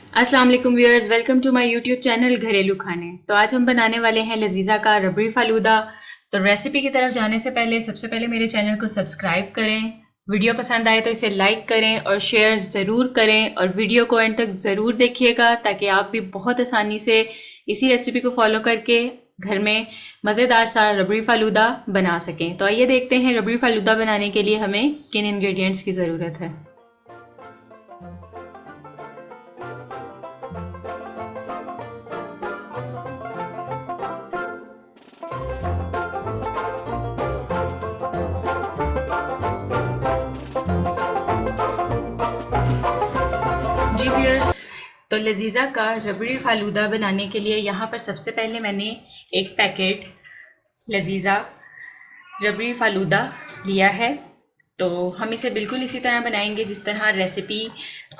अस्सलाम वालेकुम viewers, welcome to my YouTube channel Gharelu Khane. तो आज हम बनाने वाले हैं लजीजा का रबड़ी फालूदा। तो रेसिपी की तरफ जाने से पहले सबसे पहले मेरे चैनल को सब्सक्राइब करें। वीडियो पसंद आए तो इसे लाइक करें और शेयर ज़रूर करें और वीडियो को एंड तक ज़रूर देखिएगा ताकि आप भी बहुत आसानी से इसी रेसिपी को फॉलो करके घर में मज़ेदार सा रबड़ी फालूदा बना सकें। तो आइए देखते हैं रबड़ी फालूदा बनाने के लिए हमें किन इंग्रेडिएंट्स की ज़रूरत है। जी व्यूअर्स, तो लजीजा का रबड़ी फालूदा बनाने के लिए यहाँ पर सबसे पहले मैंने एक पैकेट लजीजा रबड़ी फालूदा लिया है। तो हम इसे बिल्कुल इसी तरह बनाएंगे जिस तरह रेसिपी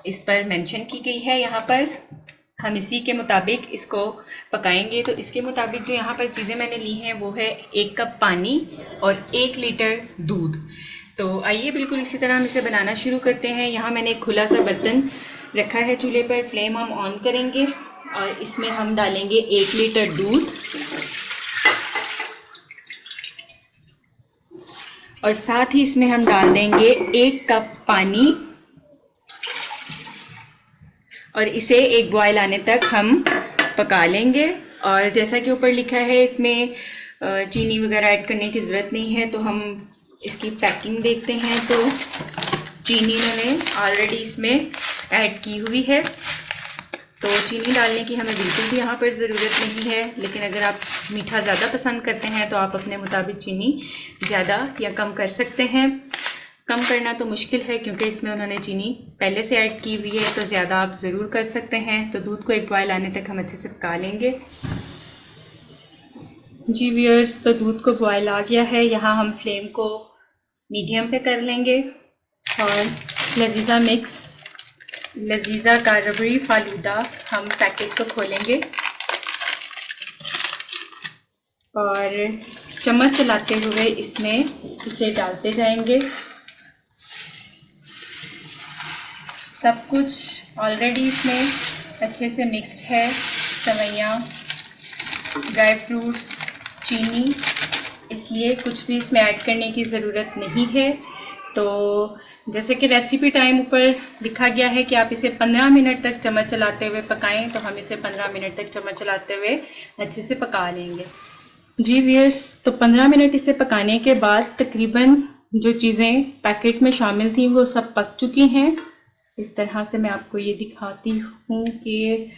इस पर मेंशन की गई है। यहाँ पर हम इसी के मुताबिक इसको पकाएंगे। तो इसके मुताबिक जो यहाँ पर चीज़ें मैंने ली हैं वो है 1 कप पानी और 1 लीटर दूध। तो आइए बिल्कुल इसी तरह हम इसे बनाना शुरू करते हैं। यहाँ मैंने एक खुला सा बर्तन रखा है चूल्हे पर, फ्लेम हम ऑन करेंगे और इसमें हम डालेंगे 1 लीटर दूध और साथ ही इसमें हम डाल देंगे 1 कप पानी और इसे एक बॉयल आने तक हम पका लेंगे। और जैसा कि ऊपर लिखा है इसमें चीनी वगैरह ऐड करने की ज़रूरत नहीं है। तो हम इसकी पैकिंग देखते हैं तो चीनी इन्होंने ऑलरेडी इसमें ऐड की हुई है। तो चीनी डालने की हमें बिल्कुल भी यहाँ पर ज़रूरत नहीं है, लेकिन अगर आप मीठा ज़्यादा पसंद करते हैं तो आप अपने मुताबिक चीनी ज़्यादा या कम कर सकते हैं। कम करना तो मुश्किल है क्योंकि इसमें उन्होंने चीनी पहले से ऐड की हुई है, तो ज़्यादा आप ज़रूर कर सकते हैं। तो दूध को एक बॉयल आने तक हम अच्छे से पका लेंगे। जी व्यूअर्स, तो दूध को बॉयल आ गया है। यहाँ हम फ्लेम को मीडियम पे कर लेंगे और लजीजा का रबड़ी फालूदा हम पैकेट को खोलेंगे और चम्मच चलाते हुए इसमें इसे डालते जाएंगे। सब कुछ ऑलरेडी इसमें अच्छे से मिक्स्ड है, सेवइयाँ, ड्राई फ्रूट्स, चीनी, इसलिए कुछ भी इसमें ऐड करने की ज़रूरत नहीं है। तो जैसे कि रेसिपी टाइम ऊपर लिखा गया है कि आप इसे 15 मिनट तक चम्मच चलाते हुए पकाएं, तो हम इसे 15 मिनट तक चम्मच चलाते हुए अच्छे से पका लेंगे। जी व्यूअर्स, तो 15 मिनट इसे पकाने के बाद तकरीबन जो चीज़ें पैकेट में शामिल थी वो सब पक चुकी हैं। इस तरह से मैं आपको ये दिखाती हूँ कि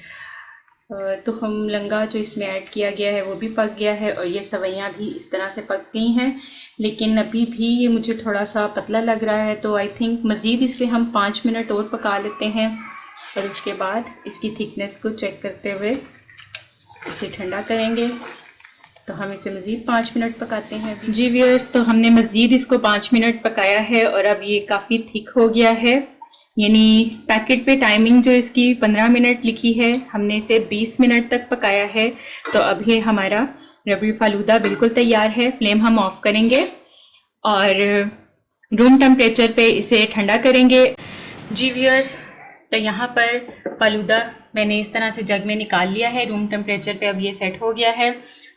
तो हम लंगा जो इसमें ऐड किया गया है वो भी पक गया है और ये सवैयाँ भी इस तरह से पक गई हैं। लेकिन अभी भी ये मुझे थोड़ा सा पतला लग रहा है, तो आई थिंक मज़ीद इसे हम 5 मिनट और पका लेते हैं और उसके बाद इसकी थिकनेस को चेक करते हुए इसे ठंडा करेंगे। तो हम इसे मज़ीद 5 मिनट पकाते हैं। जी व्यूअर्स, तो हमने मज़ीद इसको 5 मिनट पकाया है और अब ये काफ़ी थिक हो गया है। यानी पैकेट पे टाइमिंग जो इसकी 15 मिनट लिखी है, हमने इसे 20 मिनट तक पकाया है। तो अब ये हमारा रबड़ी फालूदा बिल्कुल तैयार है। फ्लेम हम ऑफ करेंगे और रूम टेम्परेचर पे इसे ठंडा करेंगे। जी व्यूअर्स, तो यहाँ पर फालूदा मैंने इस तरह से जग में निकाल लिया है। रूम टेम्परेचर पे अब ये सेट हो गया है।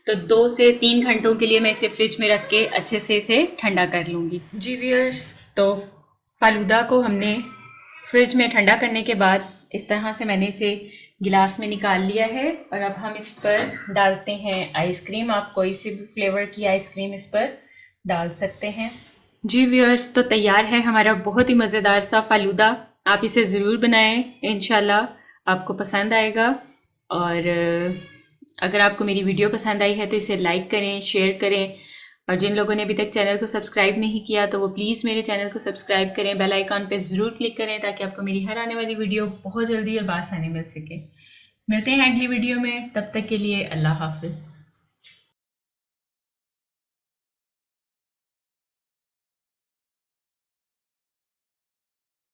तो 2 से 3 घंटों के लिए मैं इसे फ्रिज में रख के अच्छे से इसे ठंडा कर लूँगी। जी व्यूअर्स, तो फालूदा को हमने फ्रिज में ठंडा करने के बाद इस तरह से मैंने इसे गिलास में निकाल लिया है और अब हम इस पर डालते हैं आइसक्रीम। आप कोई सी भी फ्लेवर की आइसक्रीम इस पर डाल सकते हैं। जी व्यूअर्स, तो तैयार है हमारा बहुत ही मज़ेदार सा फालूदा। आप इसे ज़रूर बनाएं, इंशाल्लाह आपको पसंद आएगा। और अगर आपको मेरी वीडियो पसंद आई है तो इसे लाइक करें, शेयर करें और जिन लोगों ने अभी तक चैनल को सब्सक्राइब नहीं किया तो वो प्लीज़ मेरे चैनल को सब्सक्राइब करें, बेल आइकॉन पे ज़रूर क्लिक करें ताकि आपको मेरी हर आने वाली वीडियो बहुत जल्दी और बासानी मिल सके। मिलते हैं अगली वीडियो में, तब तक के लिए अल्लाह हाफिज़।